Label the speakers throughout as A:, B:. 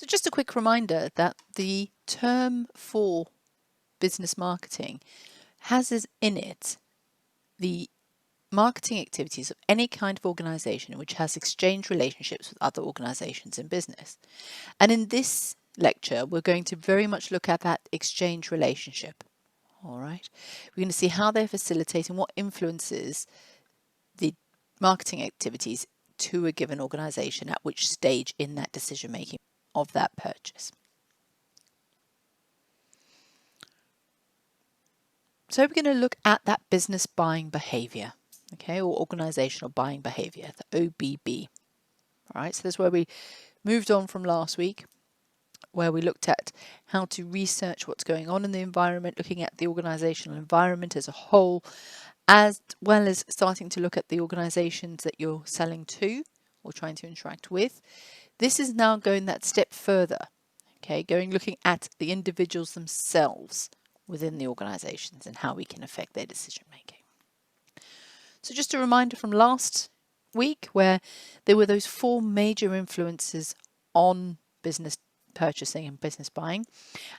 A: So just a quick reminder that the term for business marketing has in it the marketing activities of any kind of organisation which has exchanged relationships with other organisations in business. And in this lecture, we're going to very much look at that exchange relationship. All right. We're going to see how they're facilitating, what influences the marketing activities to a given organisation at which stage in that decision making of that purchase. So we're going to look at that business buying behaviour, okay, or organisational buying behaviour, the OBB. All right, so that's where we moved on from last week, where we looked at how to research what's going on in the environment, looking at the organisational environment as a whole, as well as starting to look at the organisations that you're selling to or trying to interact with. This is now going that step further, okay, looking at the individuals themselves within the organisations and how we can affect their decision making. So just a reminder from last week where there were those 4 major influences on business purchasing and business buying.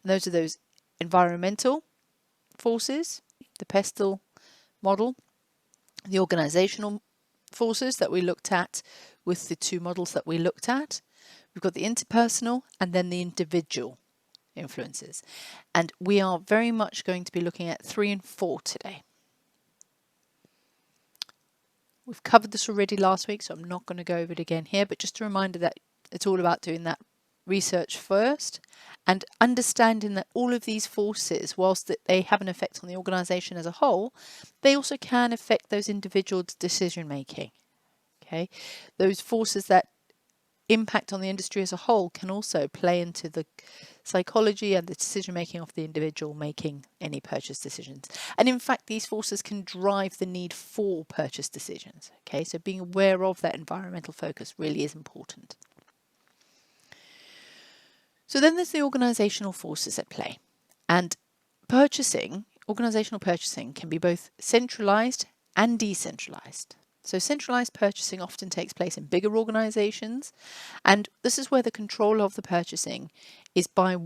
A: And those are those environmental forces, the pestle model, the organisational forces that we looked at with the 2 models that we looked at. We've got the interpersonal and then the individual influences. And we are very much going to be looking at 3 and 4 today. We've covered this already last week, so I'm not going to go over it again here, but just a reminder that it's all about doing that research first and understanding that all of these forces, whilst that they have an effect on the organisation as a whole, they also can affect those individual decision making. Okay, those forces that impact on the industry as a whole can also play into the psychology and the decision making of the individual making any purchase decisions. And in fact, these forces can drive the need for purchase decisions. Okay, so being aware of that environmental focus really is important. So then there's the organisational forces at play. And purchasing, organisational purchasing, can be both centralised and decentralised. So centralised purchasing often takes place in bigger organisations, and this is where the control of the purchasing is by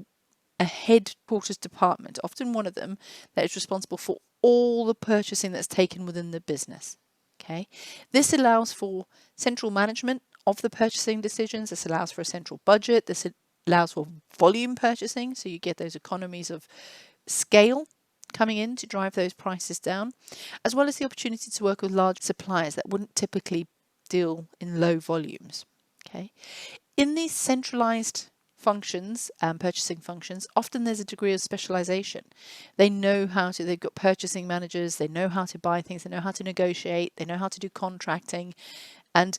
A: a headquarters department, often one of them, that is responsible for all the purchasing that's taken within the business. Okay, this allows for central management of the purchasing decisions. This allows for a central budget. This allows for volume purchasing, so you get those economies of scale coming in to drive those prices down, as well as the opportunity to work with large suppliers that wouldn't typically deal in low volumes. Okay, in these centralized functions, purchasing functions, often there's a degree of specialization. They know how to, they've got purchasing managers, they know how to buy things, they know how to negotiate, they know how to do contracting, and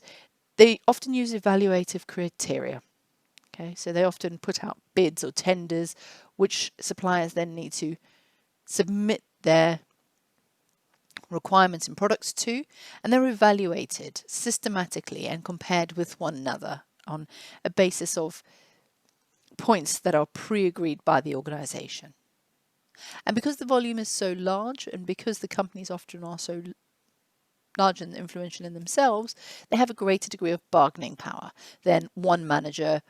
A: they often use evaluative criteria. Okay, so they often put out bids or tenders, which suppliers then need to submit their requirements and products to, and they're evaluated systematically and compared with one another on a basis of points that are pre-agreed by the organisation. And because the volume is so large, and because the companies often are so large and influential in themselves, they have a greater degree of bargaining power than one manager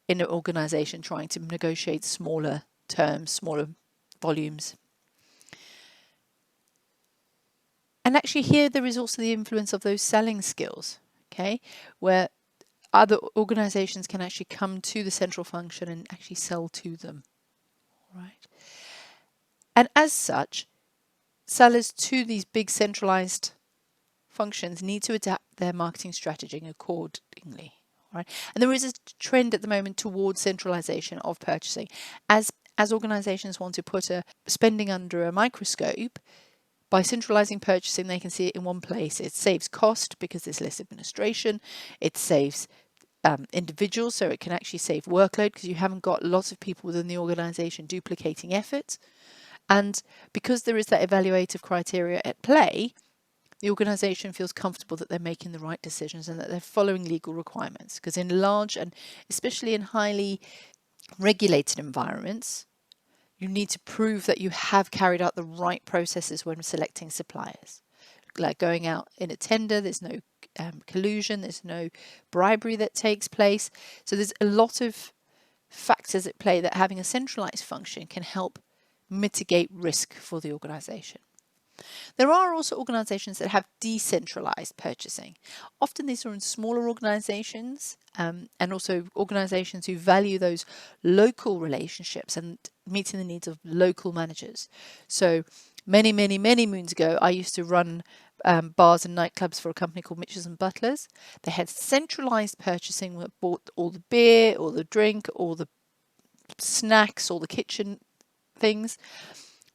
A: in an organisation trying to negotiate smaller terms, smaller volumes. And actually here there is also the influence of those selling skills, okay, where other organizations can actually come to the central function and actually sell to them, right? And as such, sellers to these big centralized functions need to adapt their marketing strategy accordingly, right? And there is a trend at the moment towards centralization of purchasing. As organizations want to put a spending under a microscope, by centralizing purchasing, they can see it in one place. It saves cost because there's less administration. It saves individuals, so it can actually save workload because you haven't got lots of people within the organization duplicating effort. And because there is that evaluative criteria at play, the organization feels comfortable that they're making the right decisions and that they're following legal requirements. Because in large and especially in highly regulated environments, you need to prove that you have carried out the right processes when selecting suppliers. Like going out in a tender, there's no collusion, there's no bribery that takes place. So there's a lot of factors at play that having a centralized function can help mitigate risk for the organization. There are also organizations that have decentralized purchasing. Often these are in smaller organizations, and also organizations who value those local relationships and meeting the needs of local managers. So many moons ago, I used to run bars and nightclubs for a company called Mitchells and Butlers. They had centralized purchasing that bought all the beer, all the drink, all the snacks, all the kitchen things.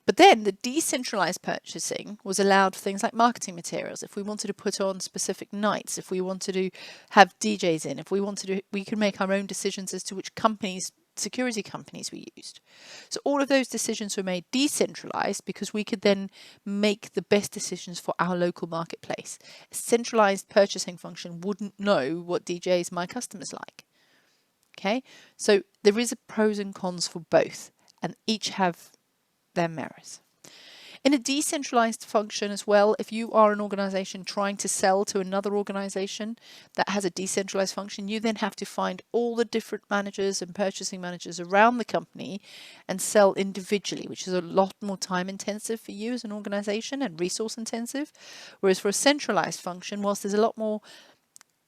A: But then the decentralized purchasing was allowed for things like marketing materials. If we wanted to put on specific nights, if we wanted to have DJs in, if we wanted to, we could make our own decisions as to which companies, security companies we used. So all of those decisions were made decentralized because we could then make the best decisions for our local marketplace. A centralized purchasing function wouldn't know what DJs my customers like. Okay, so there is a pros and cons for both, and each have their merits. In a decentralized function as well, if you are an organization trying to sell to another organization that has a decentralized function, you then have to find all the different managers and purchasing managers around the company and sell individually, which is a lot more time intensive for you as an organization and resource intensive. Whereas for a centralized function, whilst there's a lot more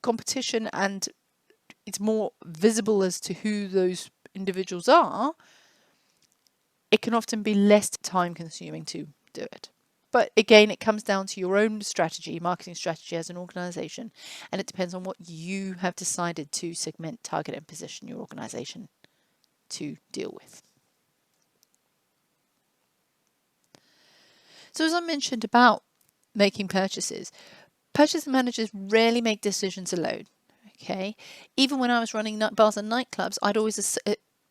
A: competition and it's more visible as to who those individuals are, it can often be less time consuming to do it. But again, it comes down to your own strategy, marketing strategy as an organization, and it depends on what you have decided to segment, target, and position your organization to deal with. So as I mentioned about making purchases, purchase managers rarely make decisions alone. Okay, even when I was running bars and nightclubs, I'd always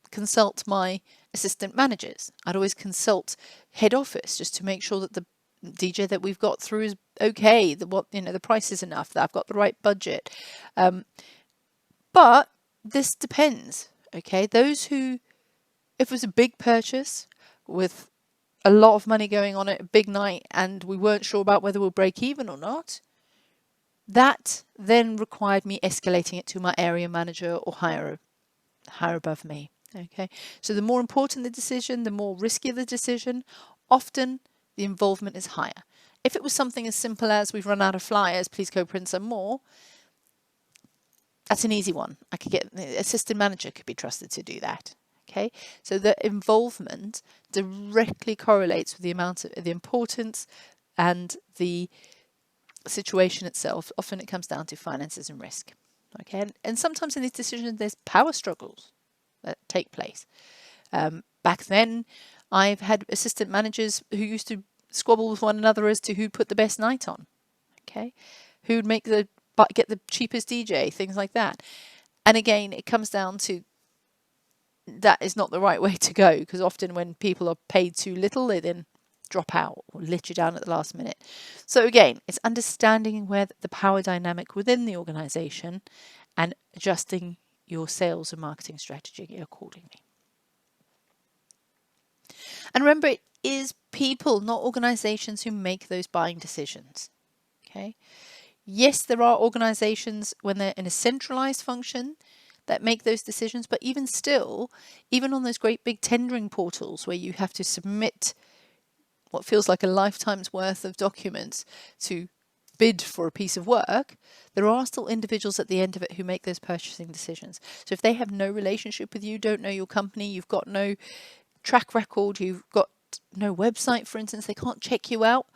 A: consult my assistant managers. I'd always consult head office just to make sure that the DJ that we've got through is okay, the price is enough, that I've got the right budget. But this depends. Okay, those who, if it was a big purchase with a lot of money going on it, a big night, and we weren't sure about whether we'll break even or not, that then required me escalating it to my area manager or higher above me. Okay, so the more important the decision, the more risky the decision, often the involvement is higher. If it was something as simple as we've run out of flyers, please go print some more, that's an easy one. I could get the assistant manager could be trusted to do that. Okay, so the involvement directly correlates with the amount of the importance and the situation itself. Often it comes down to finances and risk. Okay, and sometimes in these decisions there's power struggles that take place. Back then, I've had assistant managers who used to squabble with one another as to who'd put the best night on. Okay, who'd get the cheapest DJ, things like that. And again, it comes down to that is not the right way to go, because often when people are paid too little, they then drop out or let you down at the last minute. So again, it's understanding where the power dynamic within the organization and adjusting your sales and marketing strategy accordingly. And remember, it is people, not organizations, who make those buying decisions. Okay. Yes, there are organizations when they're in a centralized function that make those decisions, but even still, even on those great big tendering portals where you have to submit what feels like a lifetime's worth of documents to bid for a piece of work, there are still individuals at the end of it who make those purchasing decisions. So if they have no relationship with you, don't know your company, you've got no track record, you've got no website, for instance, they can't check you out.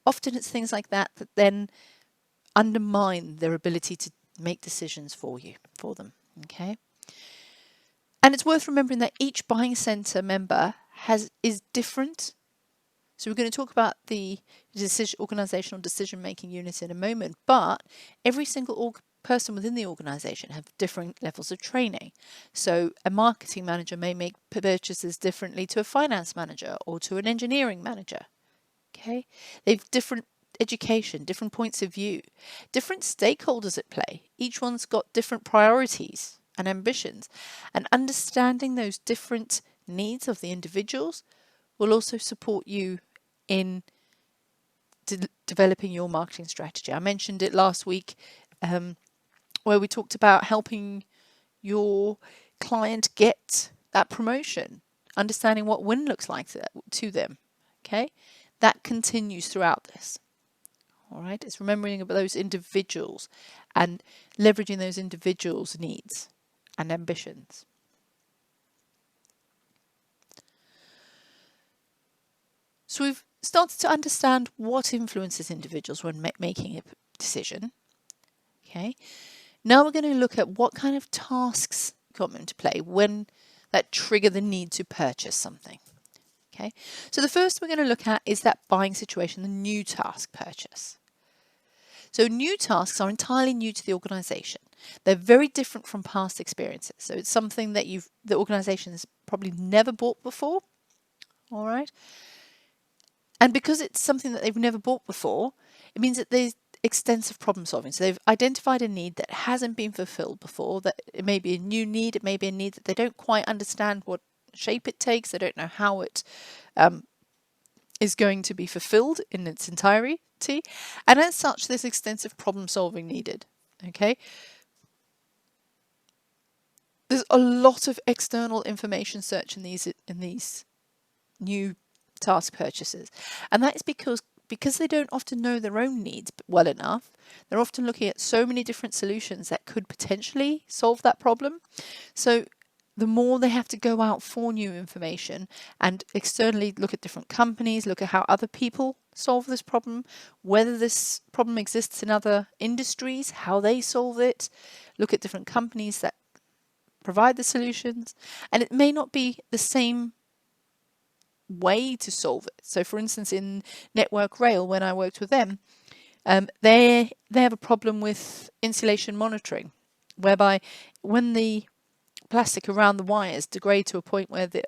A: Often it's things like that that then undermine their ability to make decisions for them. Okay. And it's worth remembering that each buying centre member is different. So we're going to talk about the organisational decision-making unit in a moment, but every single person within the organisation have different levels of training. So a marketing manager may make purchases differently to a finance manager or to an engineering manager. Okay, they've different education, different points of view, different stakeholders at play. Each one's got different priorities and ambitions, and understanding those different needs of the individuals will also support you in developing your marketing strategy. I mentioned it last week where we talked about helping your client get that promotion, understanding what win looks like to them. Okay, that continues throughout this. All right, it's remembering about those individuals and leveraging those individuals' needs and ambitions. So we've started to understand what influences individuals when making a decision. Okay, now we're going to look at what kind of tasks come into play when that trigger the need to purchase something. Okay, so the first we're going to look at is that buying situation, the new task purchase. So new tasks are entirely new to the organisation. They're very different from past experiences. So it's something that the organisation has probably never bought before. All right. And because it's something that they've never bought before, it means that there's extensive problem solving. So they've identified a need that hasn't been fulfilled before, that it may be a new need, it may be a need that they don't quite understand what shape it takes, they don't know how it is going to be fulfilled in its entirety. And as such, there's extensive problem solving needed. Okay. There's a lot of external information search in these new task purchases, and that is because they don't often know their own needs well enough. They're often looking at so many different solutions that could potentially solve that problem. So the more they have to go out for new information and externally look at different companies, look at how other people solve this problem, whether this problem exists in other industries, how they solve it, look at different companies that provide the solutions, and it may not be the same way to solve it. So for instance, in Network Rail, when I worked with them, they have a problem with insulation monitoring, whereby when the plastic around the wires degrade to a point where the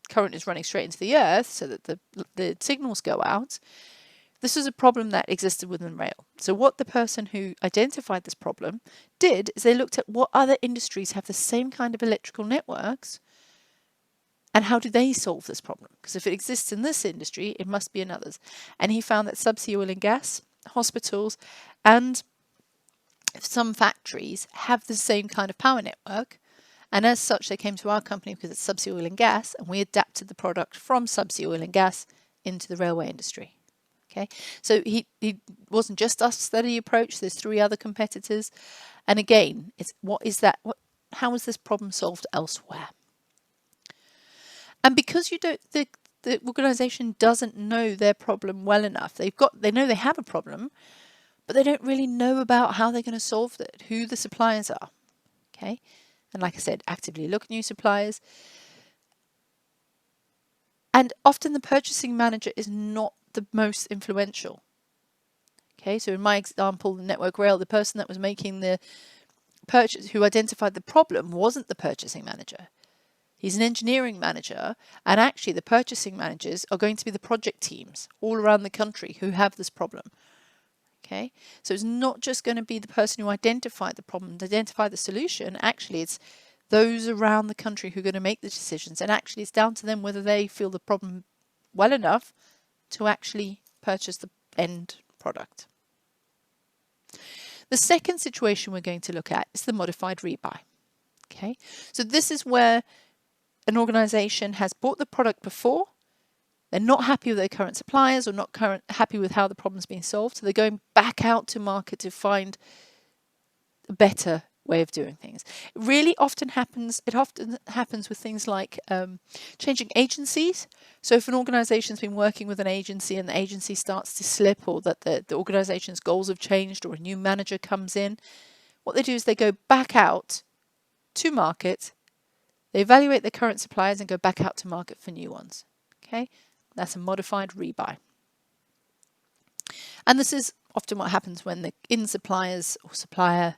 A: current is running straight into the earth so that the signals go out, this is a problem that existed within rail. So what the person who identified this problem did is they looked at what other industries have the same kind of electrical networks and how do they solve this problem? Because if it exists in this industry, it must be in others. And he found that subsea oil and gas, hospitals, and some factories have the same kind of power network. And as such, they came to our company because it's subsea oil and gas, and we adapted the product from subsea oil and gas into the railway industry. Okay, so he wasn't just us that he approached. There's 3 other competitors, and again, it's how is this problem solved elsewhere? And because the organisation doesn't know their problem well enough, they know they have a problem, but they don't really know about how they're going to solve it, who the suppliers are. Okay, and like I said, actively look at new suppliers. And often the purchasing manager is not the most influential. Okay, so in my example, the Network Rail, the person that was making the purchase, who identified the problem, wasn't the purchasing manager. He's an engineering manager, and actually the purchasing managers are going to be the project teams all around the country who have this problem. Okay, so it's not just going to be the person who identified the problem, identified the solution. Actually, it's those around the country who are going to make the decisions, and actually it's down to them whether they feel the problem well enough to actually purchase the end product. The second situation we're going to look at is the modified rebuy. Okay, so this is where an organisation has bought the product before, they're not happy with their current suppliers or not happy with how the problem's being solved, so they're going back out to market to find a better way of doing things. It often happens with things like changing agencies. So if an organisation's been working with an agency and the agency starts to slip, or that the organisation's goals have changed, or a new manager comes in, what they do is they go back out to market. They evaluate their current suppliers and go back out to market for new ones. Okay, that's a modified rebuy. And this is often what happens when the suppliers or supplier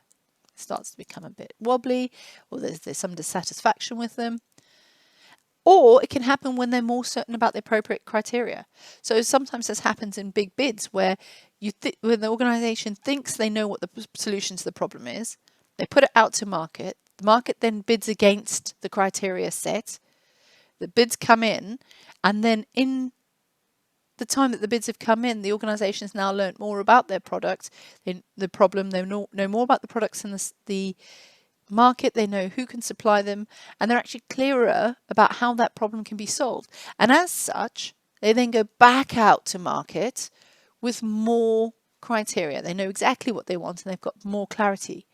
A: starts to become a bit wobbly, or there's some dissatisfaction with them. Or it can happen when they're more certain about the appropriate criteria. So sometimes this happens in big bids where when the organisation thinks they know what the solution to the problem is, they put it out to market. The market then bids against the criteria set. The bids come in, and then in the time that the bids have come in, the organisation has now learnt more about their product, the problem. They know more about the products and the market, they know who can supply them, and they're actually clearer about how that problem can be solved. And as such, they then go back out to market with more criteria. They know exactly what they want and they've got more clarity.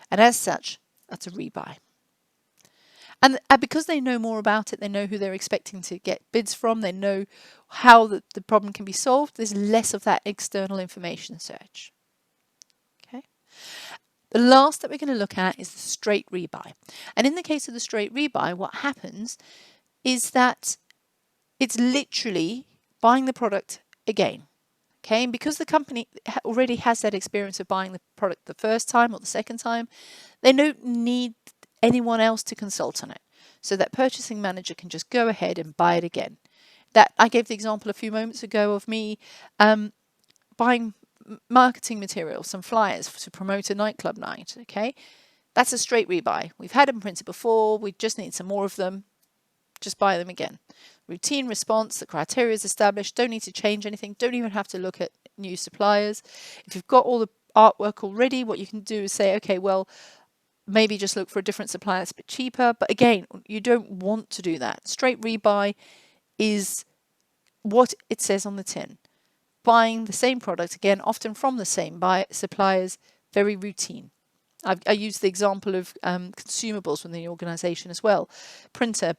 A: And as such, that's a rebuy. And because they know more about it, they know who they're expecting to get bids from, they know how the problem can be solved, there's less of that external information search. Okay. The last that we're going to look at is the straight rebuy. And in the case of the straight rebuy, what happens is that it's literally buying the product again. Okay, and because the company already has that experience of buying the product the first time or the second time, they don't need anyone else to consult on it. So that purchasing manager can just go ahead and buy it again. That I gave the example a few moments ago of me buying marketing materials, some flyers to promote a nightclub night. Okay, that's a straight rebuy. We've had them printed before, we just need some more of them, just buy them again. Routine response, the criteria is established, don't need to change anything, don't even have to look at new suppliers. If you've got all the artwork already, what you can do is say, okay, well, maybe just look for a different supplier that's a bit cheaper. But again, you don't want to do that. Straight rebuy is what it says on the tin. Buying the same product again, often from the same suppliers, very routine. I use the example of consumables within the organisation as well. Printer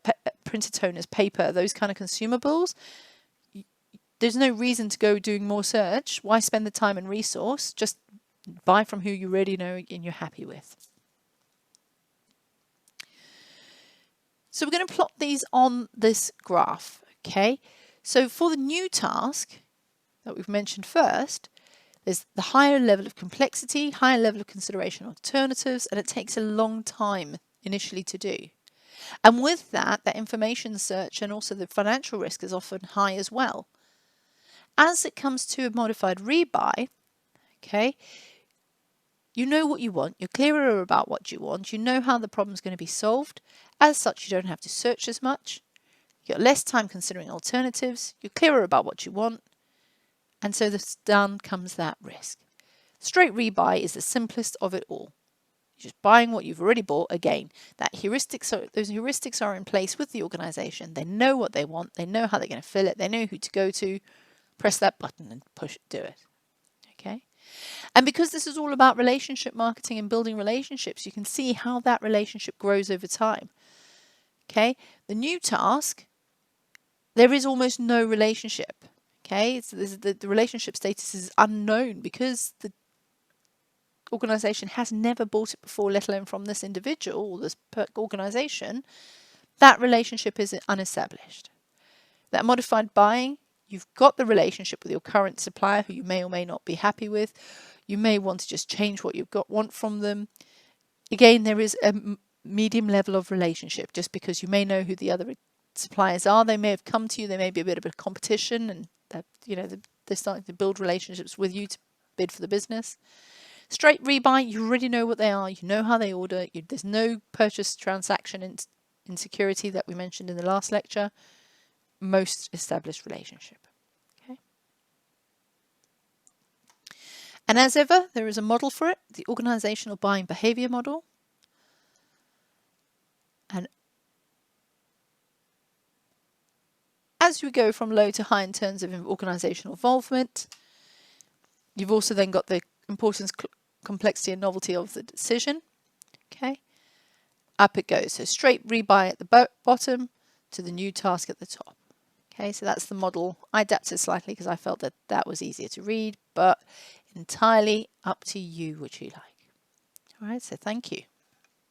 A: toners, paper, those kind of consumables. There's no reason to go doing more search. Why spend the time and resource? Just buy from who you already know and you're happy with. So we're going to plot these on this graph. Okay. So for the new task that we've mentioned first, there's the higher level of complexity, higher level of consideration alternatives, and it takes a long time initially to do. And with that, that information search and also the financial risk is often high as well. As it comes to a modified rebuy, okay, you know what you want, you're clearer about what you want, you know how the problem's going to be solved. As such, you don't have to search as much, you've got less time considering alternatives, you're clearer about what you want, and so down comes that risk. Straight rebuy is the simplest of it all. You're just buying what you've already bought again. Those heuristics are in place with the organisation. They know what they want. They know how they're going to fill it. They know who to go to. Press that button and do it. Okay. And because this is all about relationship marketing and building relationships, you can see how that relationship grows over time. Okay. The new task, there is almost no relationship. Okay, so the relationship status is unknown because the organisation has never bought it before, let alone from this individual or this organisation. That relationship is unestablished. That modified buying, you've got the relationship with your current supplier who you may or may not be happy with. You may want to just change what you've want from them. Again, there is a medium level of relationship just because you may know who the other suppliers are. They may have come to you. There may be a bit of a competition and they're starting to build relationships with you to bid for the business. Straight rebuy, you already know what they are. You know how they order. There's no purchase transaction insecurity that we mentioned in the last lecture. Most established relationship. Okay. And as ever, there is a model for it, the Organisational Buying Behaviour Model. And as we go from low to high in terms of organisational involvement, you've also then got the importance, complexity and novelty of the decision. Okay, up it goes. So straight rebuy at the bottom to the new task at the top. Okay, so that's the model. I adapted slightly because I felt that that was easier to read, but entirely up to you what you like. All right, so thank you.